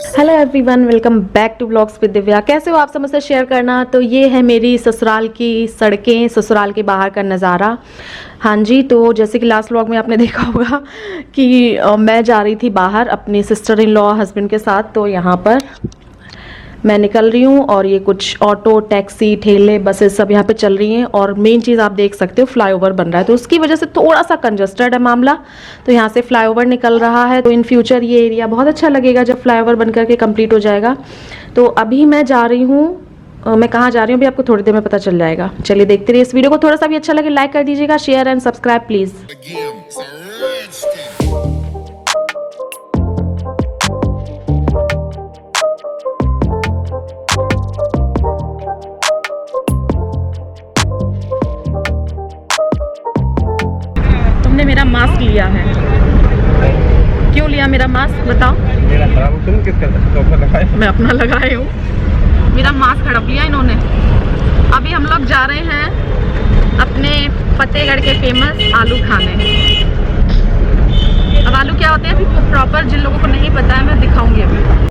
Hello everyone, welcome back to blogs with Divya. कैसे हो आप? सब मुझसे शेयर करना। तो ये है मेरी ससुराल की सड़कें, ससुराल के बाहर का नज़ारा। हाँ जी, तो जैसे कि लास्ट व्लॉग में आपने देखा होगा कि मैं जा रही थी बाहर अपनी सिस्टर इन लॉ हस्बैंड के साथ। तो यहाँ पर मैं निकल रही हूँ और ये कुछ ऑटो, टैक्सी, ठेले, बसेस सब यहाँ पे चल रही हैं। और मेन चीज़ आप देख सकते हो, फ्लाईओवर बन रहा है, तो उसकी वजह से थोड़ा सा कंजस्टेड है मामला। तो यहाँ से फ्लाईओवर निकल रहा है, तो इन फ्यूचर ये एरिया बहुत अच्छा लगेगा जब फ्लाईओवर बन करके कंप्लीट हो जाएगा। तो अभी मैं जा रही हूँ, मैं कहाँ जा रही हूँ अभी आपको थोड़ी देर में पता चल जाएगा। चलिए देखते रहिए इस वीडियो को। थोड़ा सा भी अच्छा लगे लाइक कर दीजिएगा, शेयर एंड सब्सक्राइब प्लीज़। तुमने मेरा मास्क लिया है, क्यों लिया मेरा मास्क बताओ? मेरा खराब हो, तुम किसका लगाए? मैं अपना लगाए हूँ, मेरा मास्क हड़प लिया इन्होंने। अभी हम लोग जा रहे हैं अपने फतेहगढ़ के फेमस आलू खाने। अब आलू क्या होते हैं अभी प्रॉपर जिन लोगों को नहीं पता है मैं दिखाऊंगी अभी।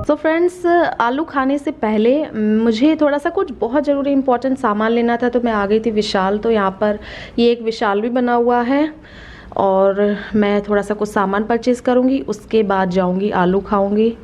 तो फ्रेंड्स, आलू खाने से पहले मुझे थोड़ा सा कुछ बहुत ज़रूरी इंपॉर्टेंट सामान लेना था, तो मैं आ गई थी विशाल। तो यहाँ पर ये एक विशाल भी बना हुआ है और मैं थोड़ा सा कुछ सामान परचेज़ करूँगी, उसके बाद जाऊँगी आलू खाऊँगी।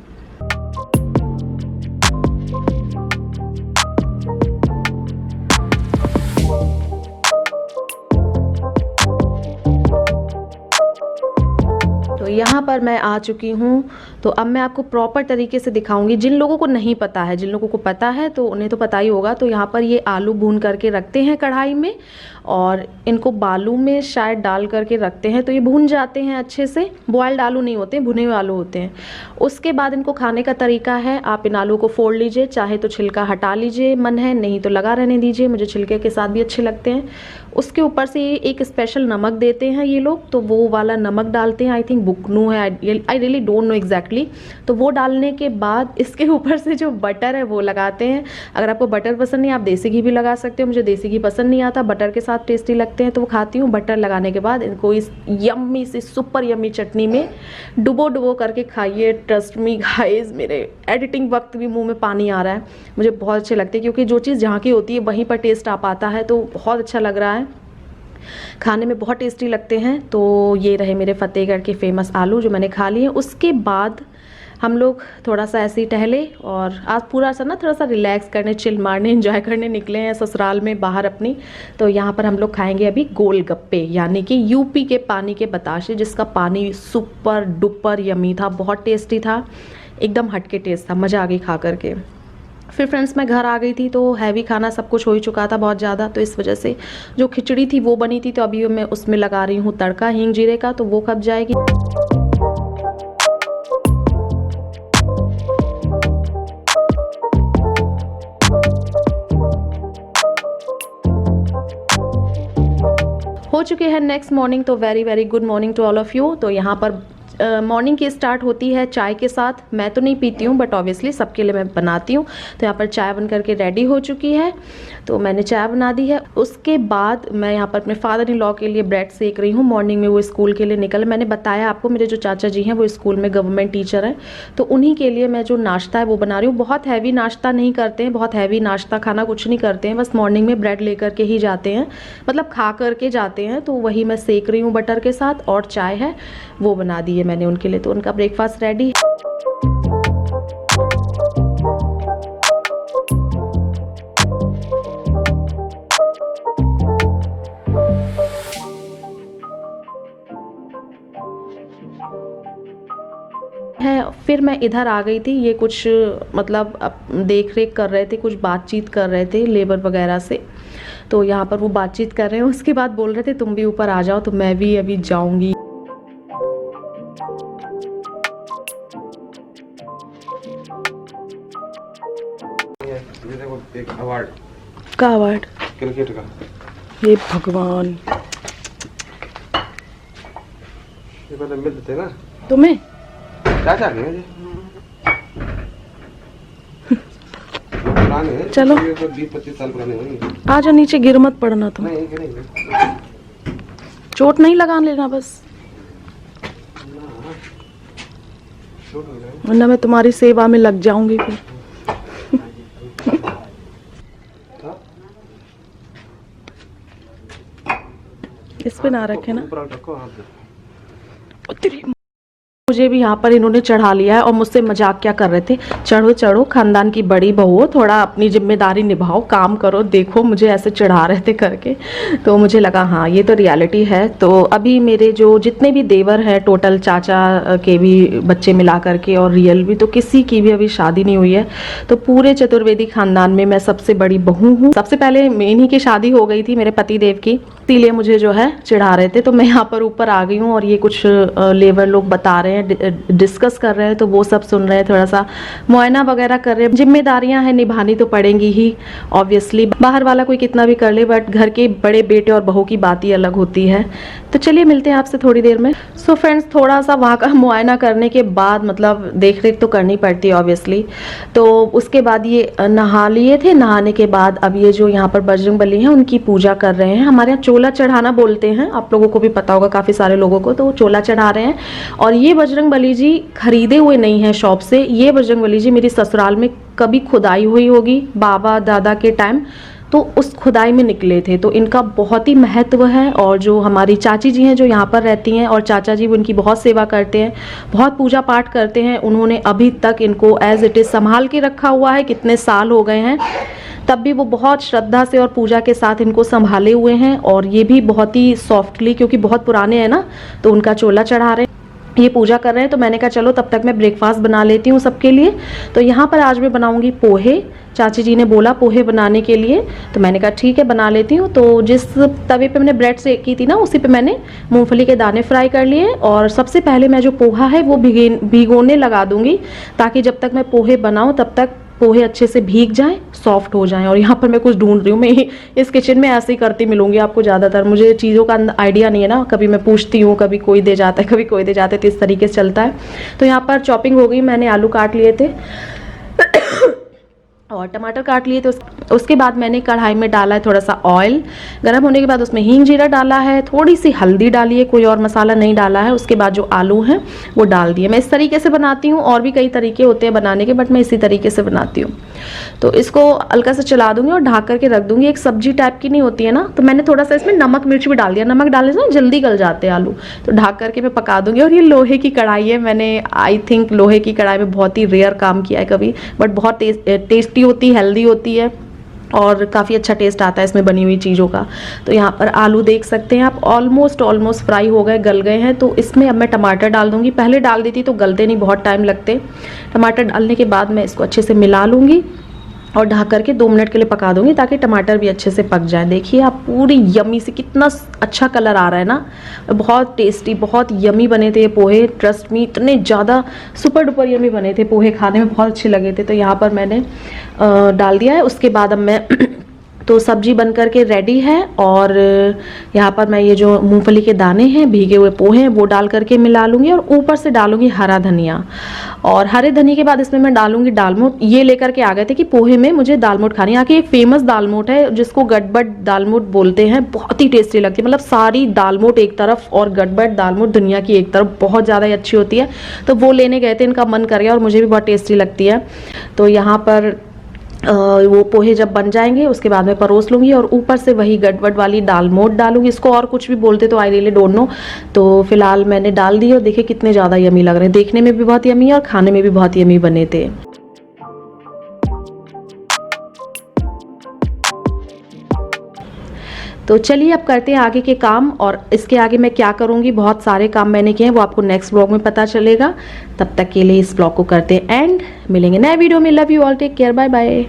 तो यहाँ पर मैं आ चुकी हूँ। तो अब मैं आपको प्रॉपर तरीके से दिखाऊंगी। जिन लोगों को नहीं पता है, जिन लोगों को पता है तो उन्हें तो पता ही होगा। तो यहाँ पर ये आलू भून करके रखते हैं कढ़ाई में और इनको बालू में शायद डाल करके रखते हैं, तो ये भून जाते हैं अच्छे से। बॉयल्ड आलू नहीं होते, भुने हुए आलू होते हैं। उसके बाद इनको खाने का तरीका है, आप इन आलू को फोड़ लीजिए, चाहे तो छिलका हटा लीजिए, मन है, नहीं तो लगा रहने दीजिए। मुझे छिलके के साथ भी अच्छे लगते हैं। उसके ऊपर से एक स्पेशल नमक देते हैं ये लोग, तो वो वाला नमक डालते हैं। आई थिंक बुकनू है, I really don't know exactly. तो वो डालने के बाद इसके ऊपर से जो बटर है वो लगाते हैं। अगर आपको बटर पसंद नहीं, आप देसी घी भी लगा सकते हो। मुझे देसी घी पसंद नहीं आता, बटर के साथ टेस्टी लगते हैं तो वो खाती हूँ। बटर लगाने के बाद इनको इस यम्मी से सुपर यम्मी चटनी में डुबो डुबो करके खाइए। ट्रस्ट मी गाइस, मेरे एडिटिंग वक्त भी मुंह में पानी आ रहा है। मुझे बहुत अच्छे लगते हैं क्योंकि जो चीज़ जहाँ की होती है वहीं पर टेस्ट आ पाता है, तो बहुत अच्छा लग रहा है, खाने में बहुत टेस्टी लगते हैं। तो ये रहे मेरे फतेहगढ़ के फेमस आलू जो मैंने खा लिए। उसके बाद हम लोग थोड़ा सा ऐसे ही टहले और आज पूरा सा ना थोड़ा सा रिलैक्स करने, चिल मारने, एंजॉय करने निकले हैं ससुराल में बाहर अपनी। तो यहाँ पर हम लोग खाएंगे अभी गोलगप्पे, यानी कि यूपी के पानी के बताशे, जिसका पानी सुपर डुपर यमी था, बहुत टेस्टी था, एकदम हटके टेस्ट था, मज़ा आ गई खा करके। फिर फ्रेंड्स मैं घर आ गई थी, तो हैवी खाना सब कुछ हो ही चुका था बहुत ज़्यादा, तो इस वजह से जो खिचड़ी थी वो बनी थी, तो अभी मैं उसमें लगा रही हूँ तड़का हींग जीरे का, तो वो कब जाएगी। हो चुके हैं नेक्स्ट मॉर्निंग। तो very very good morning to all of you. तो यहाँ पर मॉर्निंग की स्टार्ट होती है चाय के साथ। मैं तो नहीं पीती हूँ बट ऑब्वियसली सबके लिए मैं बनाती हूँ। तो यहाँ पर चाय बन करके रेडी हो चुकी है, तो मैंने चाय बना दी है। उसके बाद मैं यहाँ पर अपने फादर इन लॉ के लिए ब्रेड सेक रही हूँ। मॉर्निंग में वो स्कूल के लिए निकल, मैंने बताया आपको मेरे जो चाचा जी हैं वो स्कूल में गवर्नमेंट टीचर हैं, तो उन्हीं के लिए मैं जो नाश्ता है वो बना रही हूँ। बहुत हैवी नाश्ता नहीं करते हैं, बहुत हैवी नाश्ता खाना कुछ नहीं करते हैं, बस मॉर्निंग में ब्रेड ले करके ही जाते हैं, मतलब खा करके जाते हैं। तो वही मैं सेक रही हूँ बटर के साथ, और चाय है वो बना दी है मैंने उनके लिए, तो उनका ब्रेकफास्ट रेडी है। फिर मैं इधर आ गई थी, ये कुछ मतलब देख रेख कर रहे थे, कुछ बातचीत कर रहे थे लेबर वगैरह से। तो यहाँ पर वो बातचीत कर रहे हैं, उसके बाद बोल रहे थे तुम भी ऊपर आ जाओ, तो मैं भी अभी जाऊँगी। ये देखो एक अवार्ड, का अवार्ड? क्रिकेट का। हे भगवान, ये पहले मिलते थे ना तुम्हें? चाचा के हैं ये। पुराने हैं, चलो। ये तो 20-25 साल पुराने होंगे। आ जाओ नीचे, गिर मत पड़ना तुम। नहीं गिरेंगे। चोट नहीं लगा लेना बस, छोड़ हो जाए। वरना मैं तुम्हारी सेवा में लग जाऊंगी फिर। इस पे ना रखे ना। ऊपर रखो हाथ। तेरी, मुझे भी यहाँ पर इन्होंने चढ़ा लिया है और मुझसे मजाक क्या कर रहे थे, चढ़ो चढ़ो, खानदान की बड़ी बहू हो, थोड़ा अपनी जिम्मेदारी निभाओ, काम करो, देखो मुझे ऐसे चढ़ा रहे थे करके। तो मुझे लगा हाँ ये तो रियलिटी है। तो अभी मेरे जो जितने भी देवर हैं, टोटल चाचा के भी बच्चे मिला करके और रियल भी, तो किसी की भी अभी शादी नहीं हुई है। तो पूरे चतुर्वेदी खानदान में मैं सबसे बड़ी बहू हूँ। सबसे पहले इन्हीं की शादी हो गई थी, मेरे पति देव की, इसीलिए मुझे जो है चिढ़ा रहे थे। तो मैं यहाँ पर ऊपर आ गई हूँ और ये कुछ लेबर लोग बता रहे हैं, डिस्कस कर रहे हैं, तो वो सब सुन रहे हैं, थोड़ा सा मुआयना वगैरह कर रहे हैं। जिम्मेदारियां हैं, निभानी तो पड़ेंगी ही ऑब्वियसली, बाहर वाला कोई कितना भी कर ले, बट घर के बड़े बेटे और बहू की बात ही अलग होती है। तो चलिए मिलते हैं आपसे थोड़ी देर में। सो फ्रेंड्स, थोड़ा सा वहाँ का मुआयना करने के बाद, मतलब देख रेख तो करनी पड़ती है ऑब्वियसली, तो उसके बाद ये नहा लिए थे। नहाने के बाद अब ये जो यहाँ पर बजरंगबली हैं उनकी पूजा कर रहे हैं। हमारे यहाँ चोला चढ़ाना बोलते हैं, आप लोगों को भी पता होगा, काफ़ी सारे लोगों को, तो चोला चढ़ा रहे हैं। और ये बजरंगबली जी खरीदे हुए नहीं हैं शॉप से, ये बजरंगबली जी मेरी ससुराल में कभी खुदाई हुई होगी बाबा दादा के टाइम, तो उस खुदाई में निकले थे। तो इनका बहुत ही महत्व है। और जो हमारी चाची जी हैं जो यहाँ पर रहती हैं, और चाचा जी उनकी बहुत सेवा करते हैं, बहुत पूजा पाठ करते हैं। उन्होंने अभी तक इनको एज इट इज़ संभाल के रखा हुआ है, कितने साल हो गए हैं, तब भी वो बहुत श्रद्धा से और पूजा के साथ इनको संभाले हुए हैं। और ये भी बहुत ही सॉफ्टली, क्योंकि बहुत पुराने हैं ना, तो उनका चोला चढ़ा रहे हैं, ये पूजा कर रहे हैं। तो मैंने कहा चलो तब तक मैं ब्रेकफास्ट बना लेती हूँ सबके लिए। तो यहाँ पर आज मैं बनाऊंगी पोहे। चाची जी ने बोला पोहे बनाने के लिए, तो मैंने कहा ठीक है बना लेती हूँ। तो जिस तवे पे मैंने ब्रेड सेकी थी ना, उसी पे मैंने मूंगफली के दाने फ्राई कर लिए। और सबसे पहले मैं जो पोहा है वो भिगोने लगा दूंगी, ताकि जब तक मैं पोहे बनाऊँ तब तक पोहे अच्छे से भीग जाएं, सॉफ्ट हो जाएं। और यहाँ पर मैं कुछ ढूंढ रही हूँ, मैं इस किचन में ऐसे ही करती मिलूंगी आपको ज़्यादातर, मुझे चीज़ों का आइडिया नहीं है ना, कभी मैं पूछती हूँ, कभी कोई दे जाता है, कभी कोई दे जाता है, तो इस तरीके से चलता है। तो यहाँ पर चॉपिंग हो गई, मैंने आलू काट लिए थे और टमाटर काट लिए। तो उसके बाद मैंने कढ़ाई में डाला है थोड़ा सा ऑयल, गर्म होने के बाद उसमें हींग जीरा डाला है, थोड़ी सी हल्दी डाली है, कोई और मसाला नहीं डाला है। उसके बाद जो आलू हैं वो डाल दिए। मैं इस तरीके से बनाती हूँ, और भी कई तरीके होते हैं बनाने के, बट मैं इसी तरीके से बनाती हूँ। तो इसको हल्का से चला दूंगी और ढक करके रख दूंगी। एक सब्जी टाइप की नहीं होती है ना, तो मैंने थोड़ा सा इसमें नमक मिर्च भी डाल दिया, नमक डालने से ना जल्दी गल जाते हैं आलू। तो ढक करके मैं पका दूंगी। और ये लोहे की कढ़ाई है, मैंने आई थिंक लोहे की कढ़ाई में बहुत ही रेयर काम किया है कभी, बट बहुत टेस्टी होती, हेल्दी होती है और काफ़ी अच्छा टेस्ट आता है इसमें बनी हुई चीज़ों का। तो यहाँ पर आलू देख सकते हैं आप, ऑलमोस्ट फ्राई हो गए, गल गए हैं। तो इसमें अब मैं टमाटर डाल दूंगी। पहले डाल दी थी तो गलते नहीं, बहुत टाइम लगते। टमाटर डालने के बाद मैं इसको अच्छे से मिला लूँगी और ढक करके 2 मिनट के लिए पका दूंगी, ताकि टमाटर भी अच्छे से पक जाए। देखिए आप, पूरी यमी से कितना अच्छा कलर आ रहा है ना, बहुत टेस्टी, बहुत यमी बने थे ये पोहे। ट्रस्ट मी, इतने ज़्यादा सुपर डुपर यमी बने थे पोहे, खाने में बहुत अच्छे लगे थे। तो यहाँ पर मैंने डाल दिया है। उसके बाद अब मैं तो सब्जी बन करके रेडी है। और यहाँ पर मैं ये जो मूंगफली के दाने हैं, भीगे हुए पोहे हैं, वो डाल करके मिला लूँगी। और ऊपर से डालूंगी हरा धनिया, और हरे धनिया के बाद इसमें मैं डालूंगी दालमोट। ये लेकर के आ गए थे कि पोहे में मुझे दालमोट खानी है। यहाँ की एक फेमस दालमोट है जिसको गटबट दालमोट बोलते हैं, बहुत ही टेस्टी लगती है। मतलब सारी दालमोट एक तरफ और गटबट दालमोट दुनिया की एक तरफ, बहुत ज़्यादा ही अच्छी होती है। तो वो लेने गए थे, इनका मन कर गया और मुझे भी बहुत टेस्टी लगती है। तो यहाँ पर वो पोहे जब बन जाएंगे उसके बाद मैं परोस लूँगी, और ऊपर से वही गटवट वाली दालमोट डालूंगी। इसको और कुछ भी बोलते तो आई रियली डोंट नो। तो फिलहाल मैंने डाल दी, और देखिए कितने ज़्यादा यमी लग रहे हैं, देखने में भी बहुत यमी है और खाने में भी बहुत यमी बने थे। तो चलिए अब करते हैं आगे के काम, और इसके आगे मैं क्या करूँगी, बहुत सारे काम मैंने किए हैं, वो आपको नेक्स्ट ब्लॉग में पता चलेगा। तब तक के लिए इस ब्लॉग को करते हैं एंड, मिलेंगे नए वीडियो में। Love you all, take care, bye bye.